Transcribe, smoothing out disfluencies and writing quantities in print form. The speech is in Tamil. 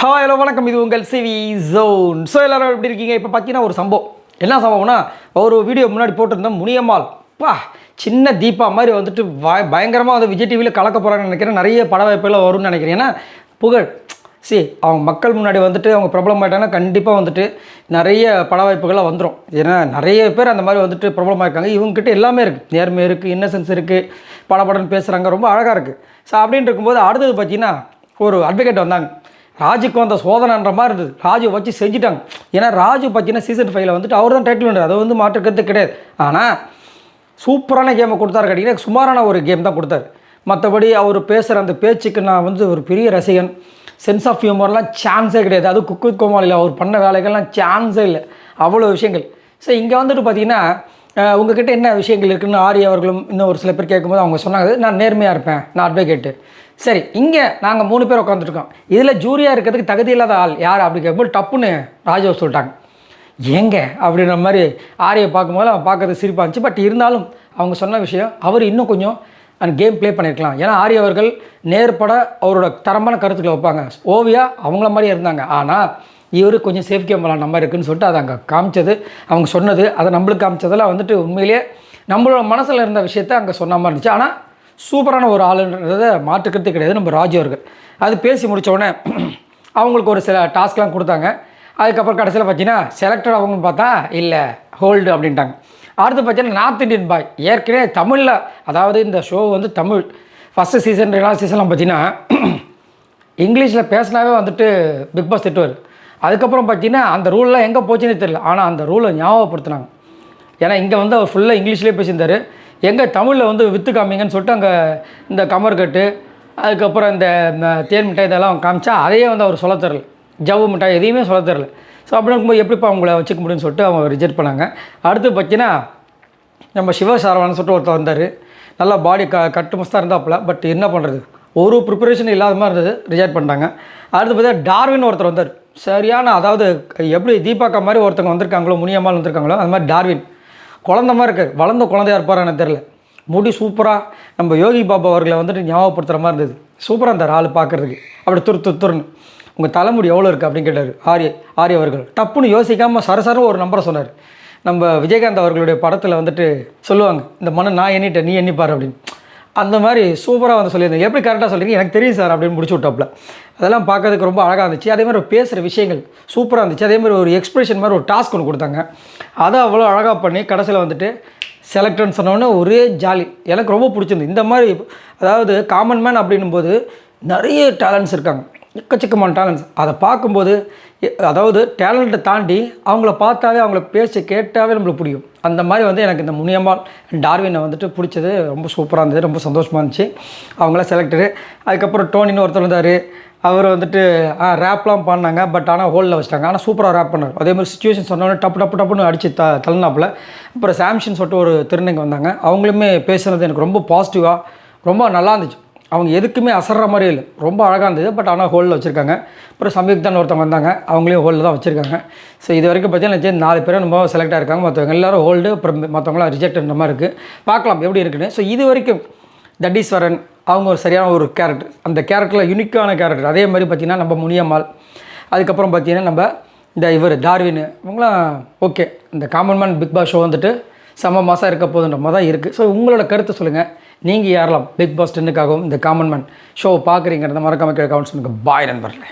ஹாய் ஹலோ வணக்கம், இது உங்கள் சிவி ஜோன். ஸோ எல்லோரும் எப்படி இருக்கீங்க? இப்போ பார்த்தீங்கன்னா ஒரு சம்பவம். என்ன சம்பவம்னா, ஒரு வீடியோ முன்னாடி போட்டிருந்தோம். முனியம்மாள் சின்ன தீபா மாதிரி வந்துட்டு பயங்கரமாக வந்து விஜய் டிவியில் கலக்க போகிறாங்கன்னு நினைக்கிறேன். நிறைய பட வாய்ப்புகள் வரும்னு நினைக்கிறேன். ஏன்னா புகழ் அவங்க மக்கள் முன்னாடி வந்துட்டு அவங்க பிரபலம் ஆகிட்டாங்கன்னா கண்டிப்பாக வந்துட்டு நிறைய பட வாய்ப்புகளாக வந்துடும். ஏன்னா நிறைய பேர் அந்த மாதிரி வந்துட்டு பிரபலமாக இருக்காங்க. இவங்ககிட்ட எல்லாமே இருக்குது. நேர்மை இருக்குது, இன்னசென்ஸ் இருக்குது, படப்படன்னு பேசுகிறாங்க, ரொம்ப அழகாக இருக்குது. ஸோ அப்படின்னு இருக்கும்போது அடுத்தது பார்த்தீங்கன்னா ஒரு அட்வொகேட் வந்தாங்க. ராஜுக்கு வந்த சோதனைன்ற மாதிரி இருந்தது. ராஜு வச்சு செஞ்சுட்டாங்க. ஏன்னா ராஜு பார்த்தீங்கன்னா சீசன் 5 வந்துட்டு அவர் தான் டைட்டில் வின்னர். அதை வந்து மாற்றுக்கிறது கிடையாது. ஆனால் சூப்பரான கேமை கொடுத்தாரு கேட்டிங்கன்னா சுமாரான ஒரு கேம் தான் கொடுத்தாரு. மற்றபடி அவர் பேசுகிற அந்த பேச்சுக்கு நான் வந்து ஒரு பெரிய ரசிகன். சென்ஸ் ஆஃப் ஹியூமர்லாம் சான்ஸே கிடையாது. அது குக் வித் கோமாளியில் அவர் பண்ண வேலைகள்லாம் சான்ஸே இல்லை. அவ்வளோ விஷயங்கள். ஸோ இங்கே வந்துட்டு பார்த்தீங்கன்னா உங்ககிட்ட என்ன விஷயங்கள் இருக்குதுன்னு ஆரி அவர்களும் இன்னும் ஒரு சில பேர் கேட்கும்போது அவங்க சொன்னாங்க, நான் நேர்மையாக இருப்பேன், நான் அட்வொகேட்டு. சரி, இங்கே நாங்கள் 3 பேர் உட்காந்துருக்கோம். இதில் ஜூரியாக இருக்கிறதுக்கு தகுதி இல்லாத ஆள் யார் அப்படி கேட்கும்போது டப்புன்னு ராஜாவை சொல்லிட்டாங்க. ஏங்க அப்படின்ற மாதிரி ஆரியை பார்க்கும்போது அவன் பார்க்கறது சிரிப்பாக இருந்துச்சு. பட் இருந்தாலும் அவங்க சொன்ன விஷயம் அவர் இன்னும் கொஞ்சம் அந்த கேம் ப்ளே பண்ணியிருக்கலாம். ஏன்னா ஆரி அவர்கள் நேர்பட அவரோட தரமான கருத்துக்களை வைப்பாங்க. ஓவியா அவங்கள மாதிரியே இருந்தாங்க. ஆனால் இவர் கொஞ்சம் சேஃப் கேம் விளாட்ற மாதிரி இருக்குதுன்னு சொல்லிட்டு அதை அங்கே காமிச்சது, அவங்க சொன்னது, அதை நம்மளுக்கு காமிச்சதெல்லாம் வந்துட்டு உண்மையிலேயே நம்மளோட மனசில் இருந்த விஷயத்தை அங்கே சொன்ன மாதிரி இருந்துச்சு. ஆனால் சூப்பரான ஒரு ஆளுன்றதை மாற்றுக்கிறதே கிடையாது நம்ம ராஜு அவர்கள். அது பேசி முடித்தோடனே அவங்களுக்கு ஒரு சில டாஸ்க்லாம் கொடுத்தாங்க. அதுக்கப்புறம் கடைசியில் பார்த்தீங்கன்னா செலக்டட் அவங்கன்னு பார்த்தா இல்லை ஹோல்டு அப்படின்ட்டாங்க. அடுத்து பார்த்தீங்கன்னா நார்த் இண்டியன் பாய். ஏற்கனவே தமிழில், அதாவது இந்த ஷோ வந்து தமிழ் ஃபஸ்ட்டு சீசன் 2வது சீசன்லாம் பார்த்தீங்கன்னா இங்கிலீஷில் பேசினாவே வந்துட்டு பிக் பாஸ் திட்டுவார். அதுக்கப்புறம் பார்த்தீங்கன்னா அந்த ரூல்லாம் எங்கே போச்சுன்னே தெரியல. ஆனால் அந்த ரூலை ஞாபகப்படுத்தினாங்க. ஏன்னா இங்கே வந்து அவர் ஃபுல்லாக இங்கிலீஷ்லேயே பேசியிருந்தார். எங்கே தமிழில் வந்து விற்று காமிங்கன்னு சொல்லிட்டு அங்கே இந்த கமர்கட்டு, அதுக்கப்புறம் இந்த தேன் மிட்டாய் இதெல்லாம் காமிச்சா அதையே வந்து அவர் சொல்ல தரல. ஜவ்வு மிட்டாய் எதையுமே சொல்ல தரல. ஸோ அப்படி இருக்கும்போது எப்படிப்பா அவங்கள வச்சுக்க முடியும்னு சொல்லிட்டு அவங்க ரிஜெக்ட் பண்ணாங்க. அடுத்து பார்த்தீங்கன்னா நம்ம சிவசாரவான்னு சொல்லிட்டு ஒருத்தர் வந்தார். நல்லா பாடி கட்டு மஸ்தாக இருந்தாப்புல. பட் என்ன பண்ணுறது, ஒரு ப்ரிப்பரேஷன் இல்லாத மாதிரி இருந்தது, ரிஜெக்ட் பண்ணிட்டாங்க. அடுத்து பார்த்தீங்கன்னா டார்வின் ஒருத்தர் வந்தார். சரியான, அதாவது எப்படி தீபாக்கா மாதிரி ஒருத்தவங்க வந்திருக்காங்களோ, முனியம்மாள் வந்திருக்காங்களோ, அது மாதிரி டார்வின் குழந்த மாதிரி இருக்கார். வளர்ந்த குழந்தையாக இருப்பார் எனக்கு தெரில. முடி சூப்பராக நம்ம யோகி பாபா அவர்களை வந்துட்டு ஞாபகப்படுத்துகிற மாதிரி இருந்தது. சூப்பராக இருந்தார் ஆள் பார்க்குறதுக்கு. அப்படி துருன்னு உங்கள் தலைமுடி எவ்வளோ இருக்குது அப்படின்னு கேட்டார் ஆரிய அவர்கள். டப்புன்னு யோசிக்காமல் சரசரம் ஒரு நம்பரை சொன்னார். நம்ம விஜயகாந்த் அவர்களுடைய படத்தில் வந்துட்டு சொல்லுவாங்க, இந்த மண்ணை நான் எண்ணிட்டேன், நீ எண்ணிப்பார் அப்படின்னு. அந்த மாதிரி சூப்பராக வந்து சொல்லியிருந்தேன். எப்படி கரெக்டாக சொல்கிறீங்க எனக்கு தெரியும் சார் அப்படின்னு முடிச்சு விட்டாப்புல. அதெல்லாம் பார்க்கறதுக்கு ரொம்ப அழகாக இருந்துச்சு. அதேமாதிரி ஒரு பேசுகிற விஷயங்கள் சூப்பராக இருந்துச்சு. அதேமாதிரி ஒரு எக்ஸ்பிரஷன் மாதிரி ஒரு டாஸ்க் ஒன்று கொடுத்தாங்க. அதை அவ்வளோ அழகாக பண்ணி கடைசியில் வந்துட்டு செலக்டர்னு சொன்னோன்னே ஒரே ஜாலி. எனக்கு ரொம்ப பிடிச்சிருந்து. இந்த மாதிரி அதாவது காமன் மேன் அப்படின்னும்போது நிறைய டேலண்ட்ஸ் இருக்காங்க, எக்கச்சக்கமான டேலண்ட்ஸ். அதை பார்க்கும்போது அதாவது டேலண்ட்டை தாண்டி அவங்கள பார்த்தாவே, அவங்கள பேச்சை கேட்டாவே நம்மளுக்கு பிடிக்கும். அந்த மாதிரி வந்து எனக்கு இந்த முனியம்மாள் டார்வினை வந்துட்டு பிடிச்சது. ரொம்ப சூப்பராக இருந்தது, ரொம்ப சந்தோஷமாக இருந்துச்சு. அவங்களாம் செலக்டடு. அதுக்கப்புறம் டோனின்னு ஒருத்தர் இருந்தார். அவர் வந்துட்டு ரேப்லாம் பண்ணாங்க. பட் ஆனால் ஹோலில் வச்சிட்டாங்க. ஆனால் சூப்பராக ரேப் பண்ணார். அதேமாதிரி சுச்சுவேஷன் சொன்னோன்னே டப்புன்னு அடித்து தள்ளினாப்புல. அப்புறம் சாம்ஷன் சொல்லிட்டு ஒரு திருநங்கை வந்தாங்க. அவங்களுமே பேசுனது எனக்கு ரொம்ப பாசிட்டிவாக ரொம்ப நல்லா இருந்துச்சு. அவங்க எதுக்குமே அசர்ற மாதிரி இல்லை, ரொம்ப அழகாக இருந்தது. பட் ஆனால் ஹோலில் வச்சுருக்காங்க. அப்புறம் சம்யுக்தான் ஒருத்தவங்க வந்தாங்க, அவங்களையும் ஹோலில் தான் வச்சுருக்காங்க. ஸோ இது வரைக்கும் பார்த்தீங்கன்னா 4 பேரும் நம்ம செலக்ட் ஆகிருக்காங்க. மற்றவங்க எல்லோரும் ஹோல்டு, அப்புறம் மற்றவங்களாம் ரிஜெக்ட்ன்ற மாதிரி இருக்குது. பார்க்கலாம் எப்படி இருக்குன்னு. ஸோ இது வரைக்கும் தட்டீஸ்வரன் அவங்க ஒரு சரியான ஒரு கேரக்டர். அந்த கேரக்டரில் யூனிக்கான கேரக்டர். அதே மாதிரி பார்த்திங்கன்னா நம்ம முனியம்மாள், அதுக்கப்புறம் பார்த்திங்கன்னா நம்ம இந்த இவர் டார்வின், இவங்களாம் ஓகே. இந்த common man Bigg Boss show வந்துட்டு செம்ம மாதம் இருக்க போதுன்ற மாதிரி தான் இருக்குது. ஸோ உங்களோட கருத்தை சொல்லுங்கள். நீங்கள் யாரெல்லாம் பிக் பாஸ் 10க்காகவும் இந்த காமன் மேன் ஷோ பார்க்குறீங்கிறத மறக்காம கமெண்ட்ஸ் பண்ணுங்கள். பாய் நண்பர்களே.